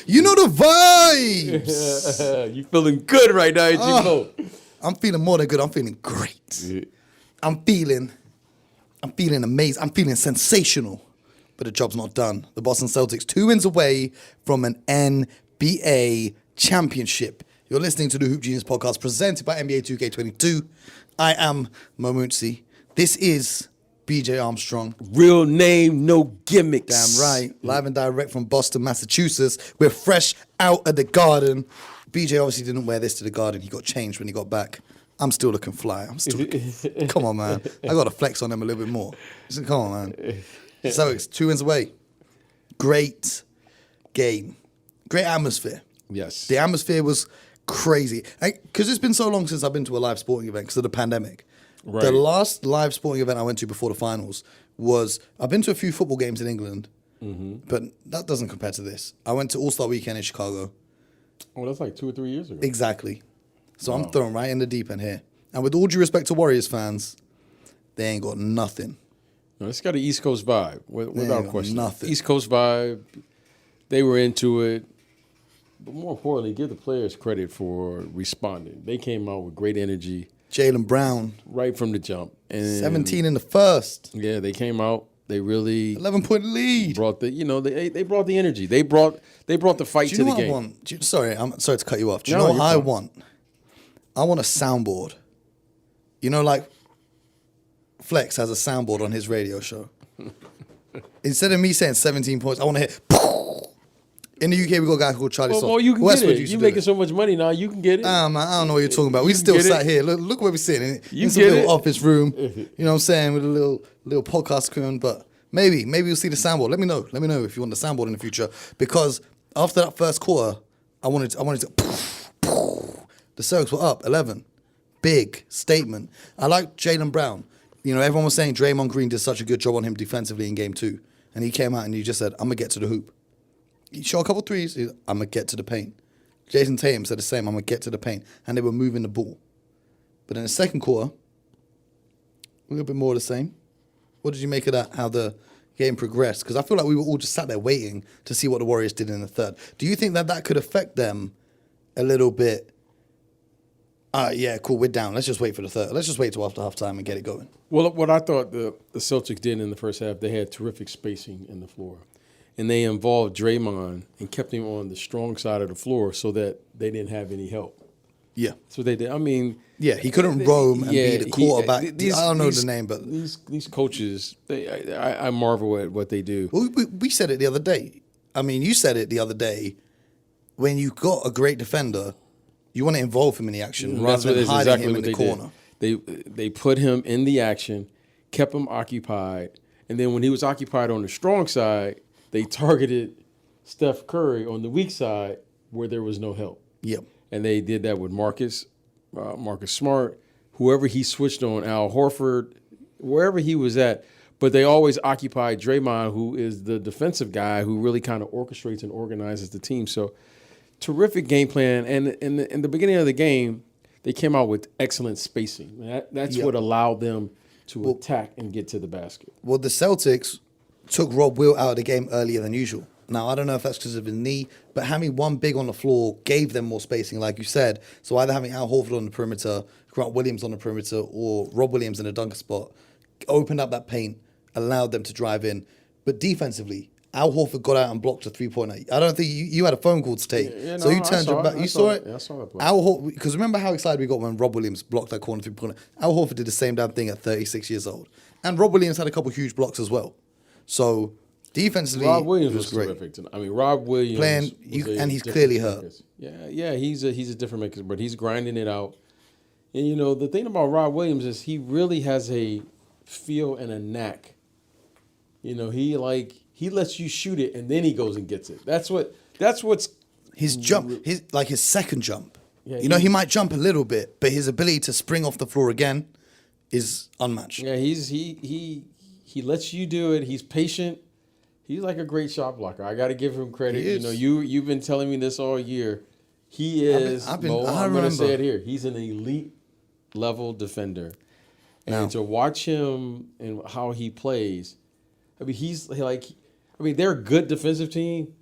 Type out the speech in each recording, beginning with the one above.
You know the vibes. You feeling good right now, G-Mo. I'm feeling more than good. I'm feeling great. Yeah. I'm feeling amazing. I'm feeling sensational. But the job's not done. The Boston Celtics 2 wins away from an NBA championship. You're listening to the Hoop Genius podcast presented by NBA 2K22. I am Momunzi. This is BJ Armstrong. Real name, no gimmicks. Damn right. Live and direct from Boston, Massachusetts. We're fresh out of the garden. BJ obviously didn't wear this to the garden. He got changed when he got back. I'm still looking fly. Come on, man. I got to flex on them a little bit more. Come on, man. So it's 2 wins away. Great game. Great atmosphere. Yes. The atmosphere was crazy. Because it's been so long since I've been to a live sporting event because of the pandemic. Right. The last live sporting event I went to before the finals was, I've been to a few football games in England, but that doesn't compare to this. I went to All-Star Weekend in Chicago. Oh, that's like 2 or 3 years ago. Exactly. So I'm thrown right in the deep end here. And with all due respect to Warriors fans, they ain't got nothing. No, it's got an East Coast vibe, without question. Nothing. East Coast vibe. They were into it. But more importantly, give the players credit for responding. They came out with great energy. Jaylen Brown. Right from the jump. And 17 in the first. Yeah, they came out. They really 11-point lead. Brought the they brought the energy. They brought the fight to the game. I'm sorry to cut you off. Do you know what I want? I want a soundboard. You know, like Flex has a soundboard on his radio show. Instead of me saying 17 points, I want to hit. In the UK, we got a guy called Charlie Soft. Well, you can get it. You're making so much money now, you can get it. Man, I don't know what you're talking about. We still sat here. Look where we're sitting. You in some little office room. You know what I'm saying? With a little podcast equipment. But maybe we'll see the soundboard. Let me know. Let me know if you want the soundboard in the future. Because after that first quarter, I wanted to. The Celtics were up 11. Big statement. I like Jaylen Brown. You know, everyone was saying Draymond Green did such a good job on him defensively in game 2. And he came out and he just said, I'm going to get to the hoop. He shot a couple threes. I'm going to get to the paint. Jason Tatum said the same. I'm going to get to the paint. And they were moving the ball. But in the second quarter, a little bit more of the same. What did you make of that, how the game progressed? Because I feel like we were all just sat there waiting to see what the Warriors did in the third. Do you think that could affect them a little bit? Yeah, cool, we're down. Let's just wait for the third. Let's just wait till after halftime and get it going. Well, what I thought the Celtics did in the first half, they had terrific spacing in the floor. And they involved Draymond and kept him on the strong side of the floor so that they didn't have any help. Yeah. That's what they did. I mean... Yeah, he couldn't roam and be the quarterback. I don't know the name, but... These coaches, I marvel at what they do. Well, we said it the other day. I mean, you said it the other day. When you got a great defender, you want to involve him in the action rather than hiding him in the corner. They put him in the action, kept him occupied, and then when he was occupied on the strong side, they targeted Steph Curry on the weak side where there was no help. Yep. And they did that with Marcus Smart, whoever he switched on, Al Horford, wherever he was at. But they always occupied Draymond, who is the defensive guy who really kind of orchestrates and organizes the team. So terrific game plan. And in the beginning of the game, they came out with excellent spacing. That's what allowed them to attack and get to the basket. Well, the Celtics took Rob Will out of the game earlier than usual. Now, I don't know if that's because of his knee, but having one big on the floor gave them more spacing, like you said. So either having Al Horford on the perimeter, Grant Williams on the perimeter, or Rob Williams in a dunker spot opened up that paint, allowed them to drive in. But defensively, Al Horford got out and blocked a three-pointer. I don't think you had a phone call to take. So you turned your back. You saw it? Yeah, I saw that play. Al Horford, because remember how excited we got when Rob Williams blocked that corner three-pointer? Al Horford did the same damn thing at 36 years old. And Rob Williams had a couple huge blocks as well. So defensively, Rob Williams was great. Terrific tonight. I mean, Rob Williams and he's clearly hurt. Yeah, he's a different maker, but he's grinding it out. And you know, the thing about Rob Williams is he really has a feel and a knack. You know, he lets you shoot it and then he goes and gets it. That's what's his jump. His second jump. Yeah, he might jump a little bit, but his ability to spring off the floor again is unmatched. Yeah, he lets you do it. He's patient. He's like a great shot blocker. I got to give him credit. You know, you've been telling me this all year. He is. I'm going to say it here. He's an elite level defender, and to watch him and how he plays, I mean, they're a good defensive team,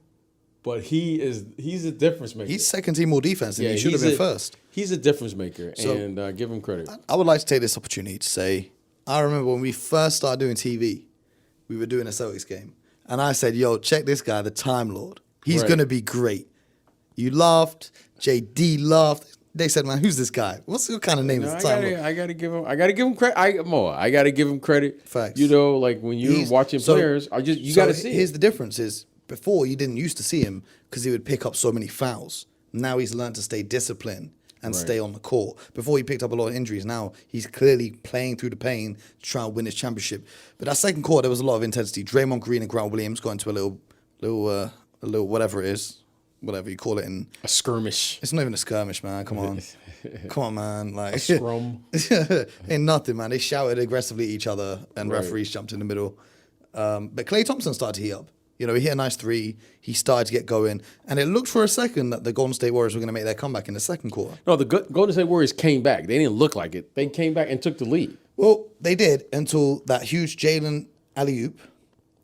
But he's a difference maker. He's second team all defense, and he should have been first. He's a difference maker, and give him credit. I would like to take this opportunity to say, I remember when we first started doing TV, we were doing a Celtics game, and I said, "Yo, check this guy, the Time Lord. He's gonna be great." You laughed, JD laughed. They said, "Man, who's this guy? What's your kind of name?" I gotta give him credit. I gotta give him credit. Facts. You know, like when you're watching players, you gotta see. Here's the difference: is before you didn't used to see him because he would pick up so many fouls. Now he's learned to stay disciplined and stay on the court. Before he picked up a lot of injuries. Now he's clearly playing through the pain to try and win his championship. But that second quarter, there was a lot of intensity. Draymond Green and Grant Williams got into a little whatever it is, whatever you call it, in a skirmish. It's not even a skirmish, man. Come on, man. Like a scrum. Ain't nothing, man. They shouted aggressively at each other, and referees jumped in the middle. But Klay Thompson started to heat up. You know, he hit a nice three. He started to get going. And it looked for a second that the Golden State Warriors were going to make their comeback in the second quarter. No, the Golden State Warriors came back. They didn't look like it. They came back and took the lead. Well, they did until that huge Jalen alley-oop.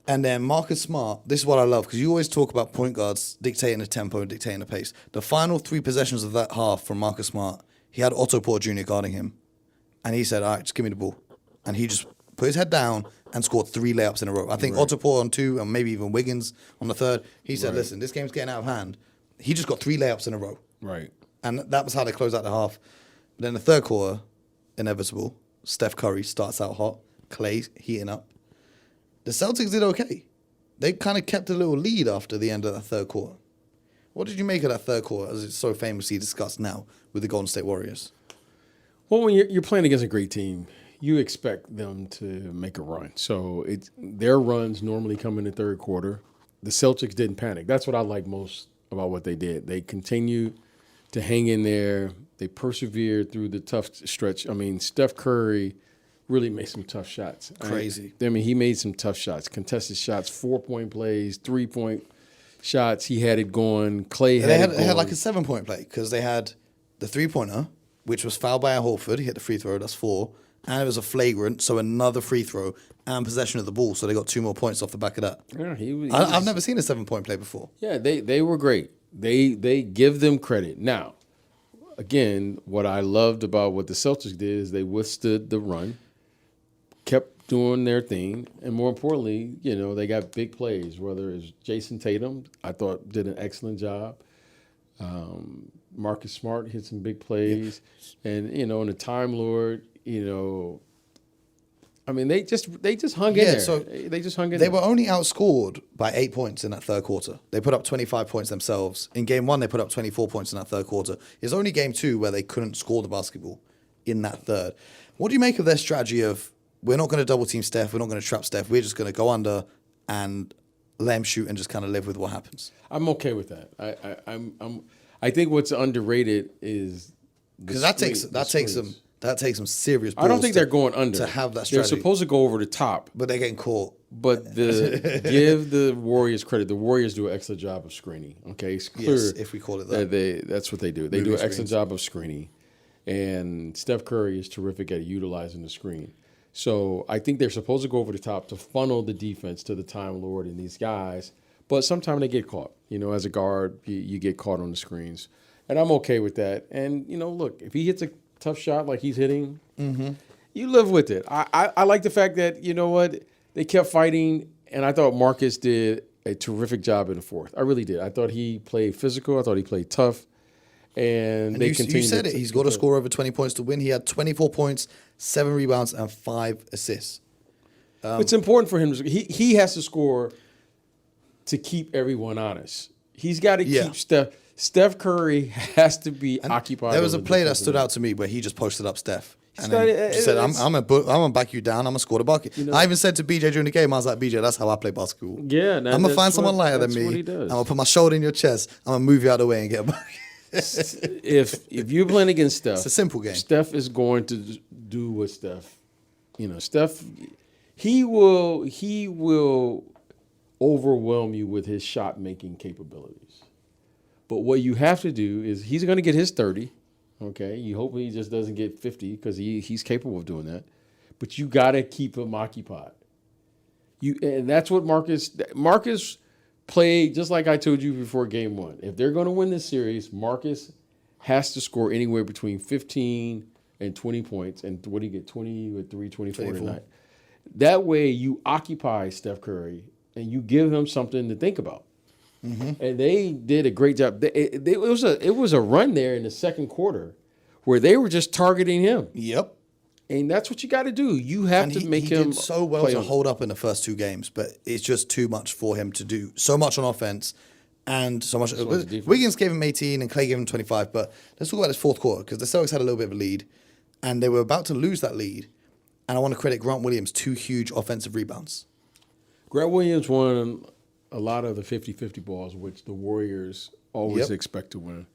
And then Marcus Smart, this is what I love, because you always talk about point guards dictating the tempo and dictating the pace. The final 3 possessions of that half from Marcus Smart, he had Otto Porter Jr. guarding him. And he said, all right, just give me the ball. And he just put his head down and scored 3 layups in a row. I think Otto Porter on 2 and maybe even Wiggins on the 3rd. He said, listen, this game's getting out of hand. He just got 3 layups in a row. Right. And that was how they closed out the half. But then the third quarter, inevitable. Steph Curry starts out hot. Klay heating up. The Celtics did okay. They kind of kept a little lead after the end of that third quarter. What did you make of that third quarter, as it's so famously discussed now with the Golden State Warriors? Well, when you're playing against a great team, you expect them to make a run. So their runs normally come in the third quarter. The Celtics didn't panic. That's what I like most about what they did. They continued to hang in there. They persevered through the tough stretch. I mean, Steph Curry really made some tough shots. Crazy. I mean, he made some tough shots, contested shots, 4-point plays, 3-point shots. He had it going. Klay had it going. They had like a 7-point play because they had the 3-pointer, which was fouled by Horford. He hit the free throw. That's 4. And it was a flagrant, so another free throw and possession of the ball. So they got 2 more points off the back of that. Yeah, I've never seen a 7-point play before. Yeah, they were great. They give them credit. Now, again, what I loved about what the Celtics did is they withstood the run, kept doing their thing, and more importantly, you know, they got big plays, whether it's Jason Tatum, I thought did an excellent job. Marcus Smart hit some big plays. Yeah. And, you know, and the Time Lord, you know, I mean, they just hung in there. So they just hung in there. They were only outscored by 8 points in that third quarter. They put up 25 points themselves. In game 1, they put up 24 points in that third quarter. It's only game 2 where they couldn't score the basketball in that third. What do you make of their strategy of, we're not going to double team Steph, we're not going to trap Steph, we're just going to go under and let him shoot and just kind of live with what happens? I'm okay with that. I think what's underrated is because that takes some serious balls. I don't think they're going under to have that strategy. They're supposed to go over the top, but they're getting caught. But give the Warriors credit. The Warriors do an excellent job of screening. Okay, it's clear. Yes, if we call it that. That's what they do. They do an excellent job of screening, and Steph Curry is terrific at utilizing the screen. So I think they're supposed to go over the top to funnel the defense to the Time Lord and these guys. But sometimes they get caught. You know, as a guard, you get caught on the screens. And I'm okay with that. And, you know, look, if he hits a tough shot like he's hitting, you live with it. I like the fact that, you know what, they kept fighting. And I thought Marcus did a terrific job in the fourth. I really did. I thought he played physical. I thought he played tough. And they continued. You said it. He's got to score over 20 points to win. He had 24 points, 7 rebounds, and 5 assists. It's important for him. He has to score to keep everyone honest. He's got to keep Steph. Steph Curry has to be occupied. There was a play that stood out to me where he just posted up Steph. And then said, I'm gonna back you down. I'm gonna score the bucket. You know, I even said to BJ during the game, I was like, BJ, that's how I play basketball. Yeah, I'm gonna find someone lighter than me. I'm gonna put my shoulder in your chest. I'm gonna move you out of the way and get a bucket. if you're playing against Steph, it's a simple game. Steph is going to do what Steph, Steph, he will overwhelm you with his shot making capabilities. But what you have to do is he's going to get his 30. Okay, you hope he just doesn't get 50 because he's capable of doing that. But you got to keep him occupied. And that's what Marcus play just like I told you before game one. If they're going to win this series, Marcus has to score anywhere between 15 and 20 points. And what do you get? 20 with 324 tonight. That way you occupy Steph Curry and you give him something to think about. Mm-hmm. And they did a great job. It was a run there in the second quarter where they were just targeting him. Yep. And that's what you got to do. You have to make him did so well to hold up in the first two games, but it's just too much for him to do. So much on offense and so much. Wiggins gave him 18 and Clay gave him 25. But let's talk about this fourth quarter because the Celtics had a little bit of a lead and they were about to lose that lead. And I want to credit Grant Williams, 2 huge offensive rebounds. Grant Williams won a lot of the 50-50 balls, which the Warriors always expect to win.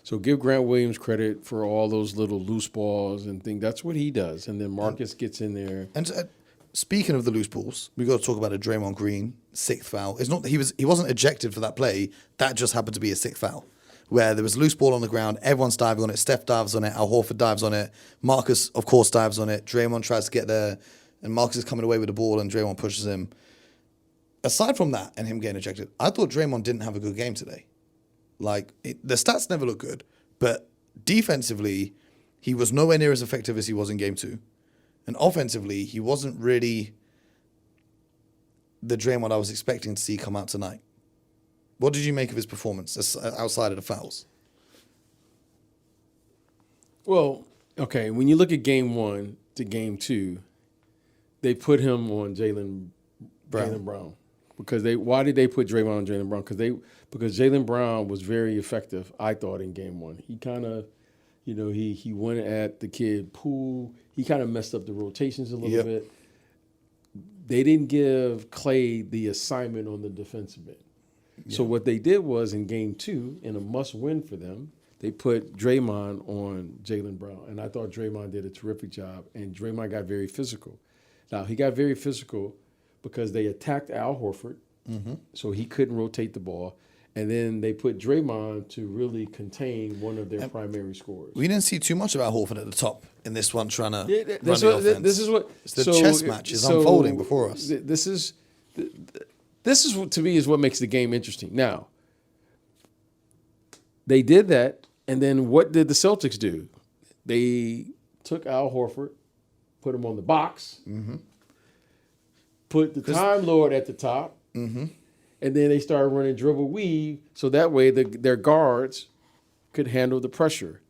So give Grant Williams credit for all those little loose balls and things. That's what he does. And then Marcus gets in there. And speaking of the loose balls, we got to talk about a Draymond Green 6th foul. It's not that he wasn't ejected for that play. That just happened to be a 6th foul, where there was a loose ball on the ground. Everyone's diving on it. Steph dives on it. Al Horford dives on it. Marcus, of course, dives on it. Draymond tries to get there, and Marcus is coming away with the ball, and Draymond pushes him. Aside from that and him getting ejected, I thought Draymond didn't have a good game today. The stats never look good, but defensively, he was nowhere near as effective as he was in game 2. And offensively, he wasn't really the Draymond I was expecting to see come out tonight. What did you make of his performance outside of the fouls? Well, okay, when you look at game 1 to game 2, they put him on Jaylen Brown. Why did they put Draymond on Jaylen Brown? Because Jaylen Brown was very effective, I thought, in game 1. He kind of, he went at the kid Poole. He kind of messed up the rotations a little bit. They didn't give Clay the assignment on the defensive end. Yeah. So what they did was in game 2, in a must-win for them, they put Draymond on Jaylen Brown. And I thought Draymond did a terrific job. And Draymond got very physical. Now, he got very physical because they attacked Al Horford, so he couldn't rotate the ball. And then they put Draymond to really contain one of their primary scorers. We didn't see too much about Horford at the top in this one trying to run the offense. This is what the chess match is unfolding before us. This is to me is what makes the game interesting. Now, they did that, and then what did the Celtics do? They took Al Horford, put him on the box, put the Time Lord at the top, and then they started running dribble weave so that way their guards could handle the pressure.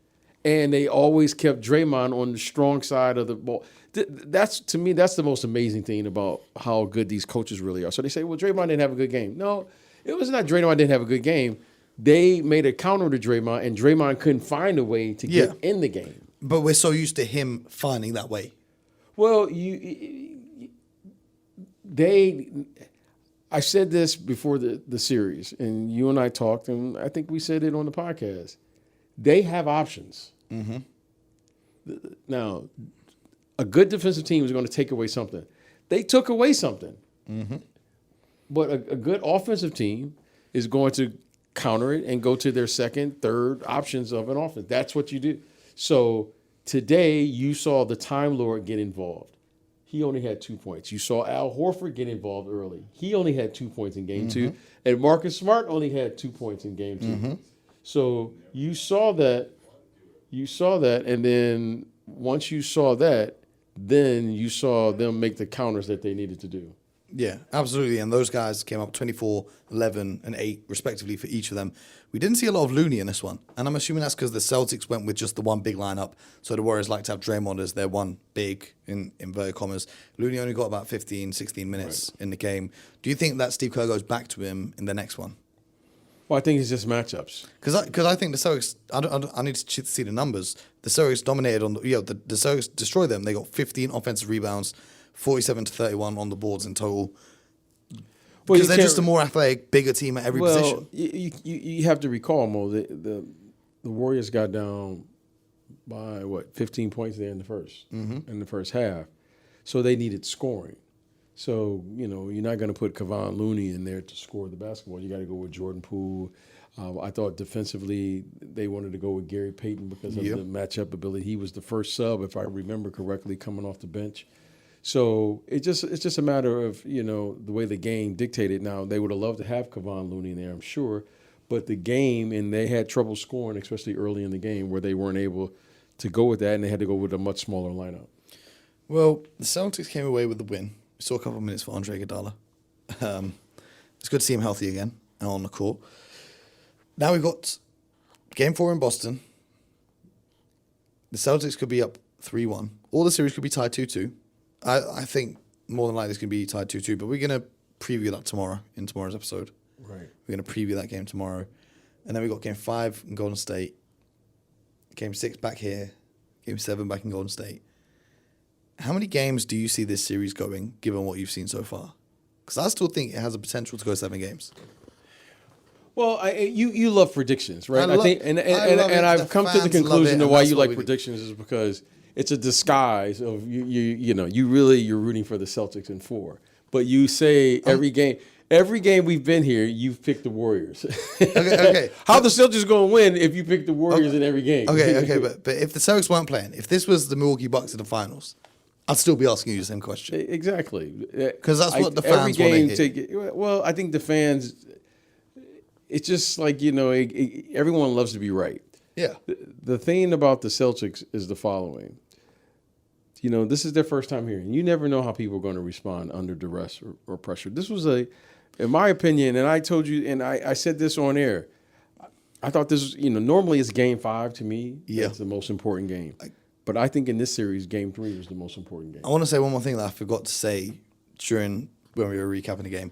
And they always kept Draymond on the strong side of the ball. To me, that's the most amazing thing about how good these coaches really are. So they say, well, Draymond didn't have a good game. No, it was not Draymond didn't have a good game. They made a counter to Draymond, and Draymond couldn't find a way to get in the game. But we're so used to him finding that way. Well, I said this before the series, and you and I talked, and I think we said it on the podcast. They have options. Now, a good defensive team is going to take away something. They took away something. But a good offensive team is going to counter it and go to their second, third options of an offense. That's what you do. So today you saw the Time Lord get involved. He only had 2 points. You saw Al Horford get involved early. He only had 2 points in game 2. And Marcus Smart only had 2 points in game 2. So you saw that. And then once you saw that, then you saw them make the counters that they needed to do. Yeah, absolutely. And those guys came up 24, 11, and 8, respectively, for each of them. We didn't see a lot of Looney in this one. And I'm assuming that's because the Celtics went with just the one big lineup. So the Warriors like to have Draymond as their one big, in inverted commas. Looney only got about 15, 16 minutes in the game. Do you think that Steve Kerr goes back to him in the next one? Well, I think it's just matchups. Because I think the Celtics, I need to see the numbers. The Celtics dominated on the Celtics destroyed them. They got 15 offensive rebounds, 47-31 on the boards in total. Because they're just a more athletic, bigger team at every position. You have to recall, Mo, the Warriors got down by 15 points there in the first half. So they needed scoring. So, you're not going to put Kevon Looney in there to score the basketball. You got to go with Jordan Poole. I thought defensively they wanted to go with Gary Payton because of the matchup ability. He was the first sub, if I remember correctly, coming off the bench. So it's just a matter of, the way the game dictated. Now, they would have loved to have Kevon Looney there, I'm sure, but the game, and they had trouble scoring, especially early in the game, where they weren't able to go with that, and they had to go with a much smaller lineup. Well, the Celtics came away with the win. We saw a couple of minutes for Andre Iguodala. It's good to see him healthy again and on the court. Now we've got Game 4 in Boston. The Celtics could be up 3-1. Or the series could be tied 2-2. I think more than likely it's going to be tied 2-2, but we're going to preview that tomorrow in tomorrow's episode. Right. We're going to preview that game tomorrow. And then we've got Game 5 in Golden State. Game 6 back here. Game 7 back in Golden State. How many games do you see this series going, given what you've seen so far? Because I still think it has a potential to go 7 games. Well, you love predictions, right? I think, and I've come to the conclusion of why you like predictions is because it's a disguise of you're rooting for the Celtics in 4, but you say every game we've been here, you've picked the Warriors. Okay. How the Celtics going to win if you pick the Warriors in every game? Okay, but if the Celtics weren't playing, if this was the Milwaukee Bucks in the finals, I'd still be asking you the same question. Exactly, because that's what the fans want to hear. Well, I think the fans. It's just like everyone loves to be right. Yeah. The thing about the Celtics is the following. This is their first time here, and you never know how people are going to respond under duress or pressure. This was in my opinion, and I told you, and I said this on air. I thought this was, normally it's Game 5 to me. Yeah. It's the most important game. But I think in this series, Game 3 was the most important game. I want to say one more thing that I forgot to say when we were recapping the game.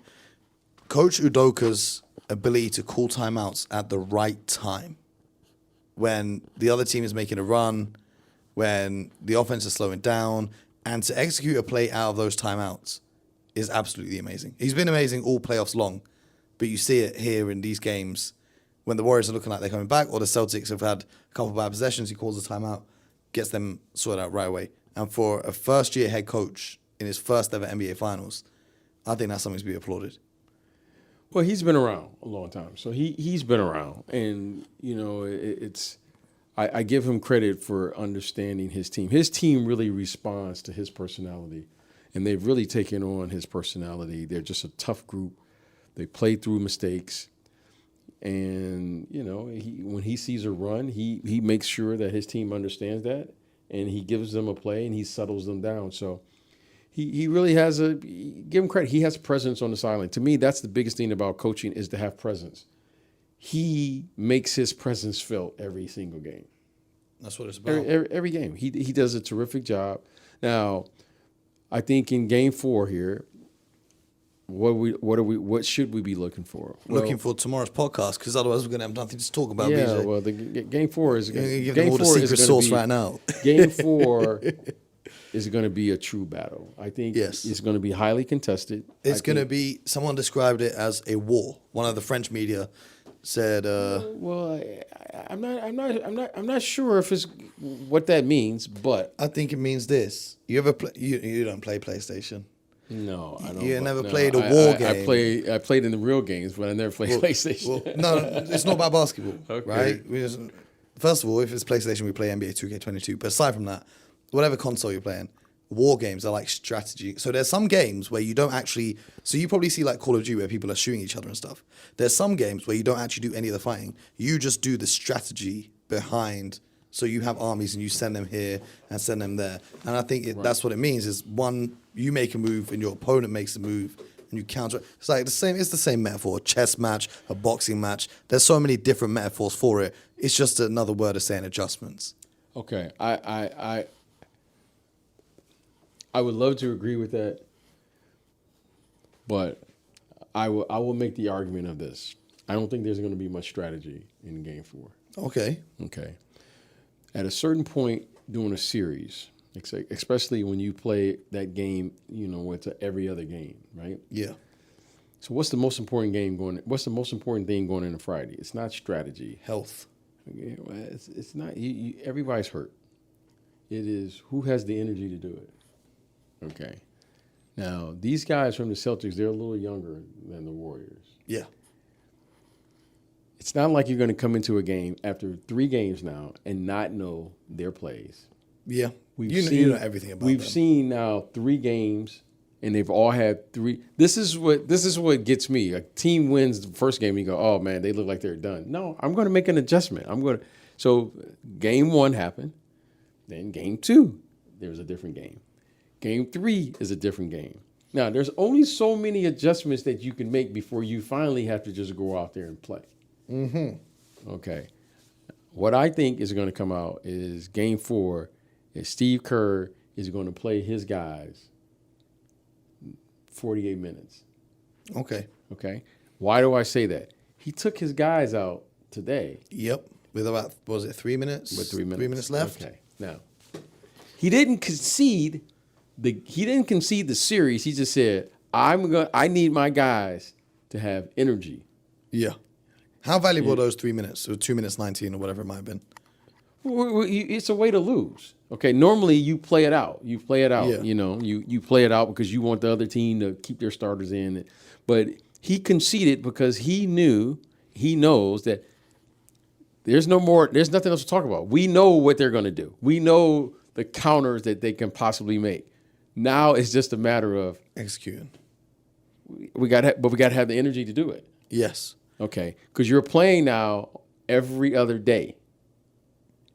Coach Udoka's ability to call timeouts at the right time when the other team is making a run, when the offense is slowing down, and to execute a play out of those timeouts is absolutely amazing. He's been amazing all playoffs long, but you see it here in these games when the Warriors are looking like they're coming back or the Celtics have had a couple of bad possessions, he calls a timeout, gets them sorted out right away. And for a first-year head coach in his first ever NBA Finals, I think that's something to be applauded. Well, he's been around a long time, so he's been around, and I give him credit for understanding his team. His team really responds to his personality, and they've really taken on his personality. They're just a tough group. They play through mistakes, and when he sees a run, he makes sure that his team understands that, and he gives them a play and he settles them down. So. He really has give him credit. He has presence on the sideline. To me, that's the biggest thing about coaching is to have presence. He makes his presence felt every single game. That's what it's about. Every game. He does a terrific job. Now, I think in Game 4 here, what should we be looking for? Looking for tomorrow's podcast because otherwise we're going to have nothing to talk about. Yeah, BJ. well, the Game 4 is going to give them all the secret sauce right now. Game 4 is going to be a true battle. I think yes. It's going to be highly contested. It's going to be. Someone described it as a war. One of the French media said. Well, I'm not sure if it's what that means, but I think it means this. You ever play? You don't play PlayStation. No, I don't. You never played a war game. I played in the real games, but I never played PlayStation. Well, no, it's not about basketball, okay. Right? First of all, if it's PlayStation, we play NBA 2K22. But aside from that, whatever console you're playing, war games are like strategy. So there's some games where you don't actually. So you probably see like Call of Duty where people are shooting each other and stuff. There's some games where you don't actually do any of the fighting. You just do the strategy behind. So you have armies and you send them here and send them there. And I think that's what it means is one, you make a move and your opponent makes a move and you counter. It's like it's the same metaphor. A chess match, a boxing match. There's so many different metaphors for it. It's just another word of saying adjustments. Okay. I would love to agree with that, but I will make the argument of this. I don't think there's going to be much strategy in Game 4. Okay. At a certain point during a series, especially when you play that game, it's every other game, right? Yeah. So what's the most important What's the most important thing going into Friday? It's not strategy. Health. It's not. Everybody's hurt. It is who has the energy to do it. Okay. Now these guys from the Celtics, they're a little younger than the Warriors. Yeah. It's not like you're going to come into a game after 3 games now and not know their plays. Yeah. We've You know everything about We've them. seen now 3 games, and they've all had 3. This is what gets me. A team wins the first game, you go, oh man, they look like they're done. No, I'm going to make an adjustment. So game 1 happened, then game 2, there was a different game. Game 3 is a different game. Now, there's only so many adjustments that you can make before you finally have to just go out there and play. Mm-hmm. Okay. What I think is going to come out is game 4 is Steve Kerr is going to play his guys 48 minutes. Okay. Okay. Why do I say that? He took his guys out today. Yep. With about, what was it, 3 minutes? With 3 minutes. 3 minutes left. Okay. Now, he didn't concede the series. He just said, I need my guys to have energy. Yeah. How valuable are those 3 minutes? Or 2 minutes 19 or whatever it might have been. It's a way to lose. Okay, normally you play it out. You play it out. Yeah. You know, you play it out because you want the other team to keep their starters in. But he conceded because he knows that there's nothing else to talk about. We know what they're going to do. We know the counters that they can possibly make. Now it's just a matter of Executing. we got to have the energy to do it. Yes. Okay, because you're playing now every other day,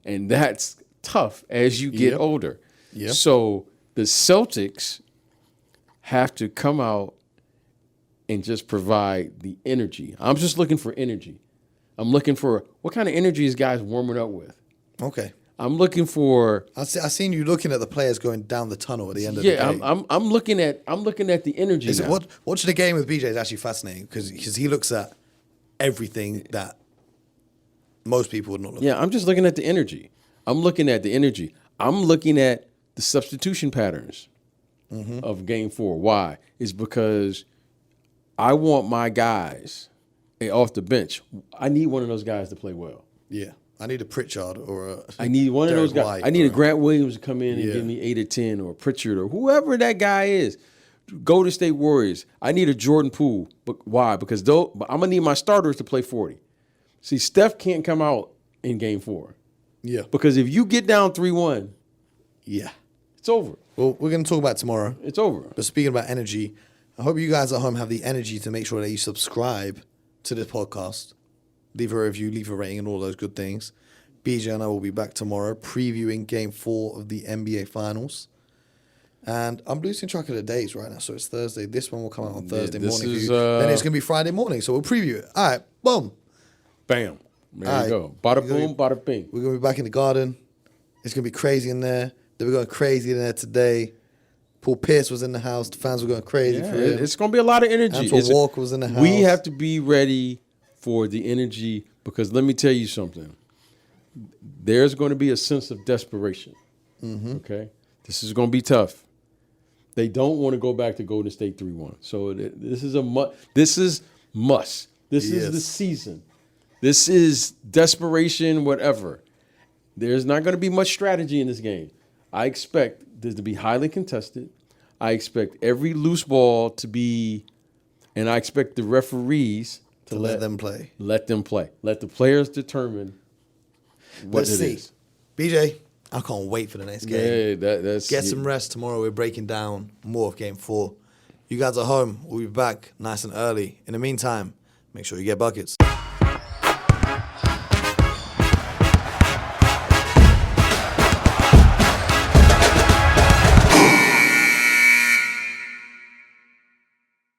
and that's tough as you get older. Yep. So the Celtics have to come out and just provide the energy. I'm just looking for energy. I'm looking for what kind of energy is guys warming up with. Okay. I'm looking for. I seen you looking at the players going down the tunnel at the end of the game. I'm looking at the energy. Now. Watching the game with BJ is actually fascinating because he looks at everything that most people would not look at. Yeah, I'm just looking at the energy. I'm looking at the substitution patterns of game 4. Why? It's because I want my guys off the bench. I need one of those guys to play well. Yeah. I need a Pritchard or a I need one Derek of those guys. White I need a Grant Williams to come in and Yeah. give me 8 or 10, or Pritchard, or whoever that guy is. Golden State Warriors. I need a Jordan Poole. But why? Because I'm gonna need my starters to play 40. See, Steph can't come out in game 4 Yeah. because if you get down 3-1, Yeah. it's over. Well, we're going to talk about it tomorrow. It's over. But speaking about energy, I hope you guys at home have the energy to make sure that you subscribe to this podcast. Leave a review, leave a rating, and all those good things. BJ and I will be back tomorrow previewing Game 4 of the NBA Finals. And I'm losing track of the days right now, so it's Thursday. This one will come out on Thursday this morning is, for you. Then it's going to be Friday morning, so we'll preview it. All right, boom. Bam. There All you go. Bada boom, bada bing. We're going to be back in the Garden. It's going to be crazy in there. They were going crazy in there today. Paul Pierce was in the house. The fans were going crazy for him. It's going to be a lot of energy. Antoine Walker was in the house. We have to be ready for the energy because let me tell you something. There's going to be a sense of desperation. Okay? This is going to be tough. They don't want to go back to Golden State 3-1. So this is This is must. This is the season. This is desperation, whatever. There's not going to be much strategy in this game. I expect this to be highly contested. I expect every loose ball to be, and I expect the referees to let them play. Let them play. Let the players determine what Let's it see. is. BJ, I can't wait for the next game. Yeah, that's Get some rest. Tomorrow we're breaking down more of Game 4. You guys are home. We'll be back nice and early. In the meantime, make sure you get buckets.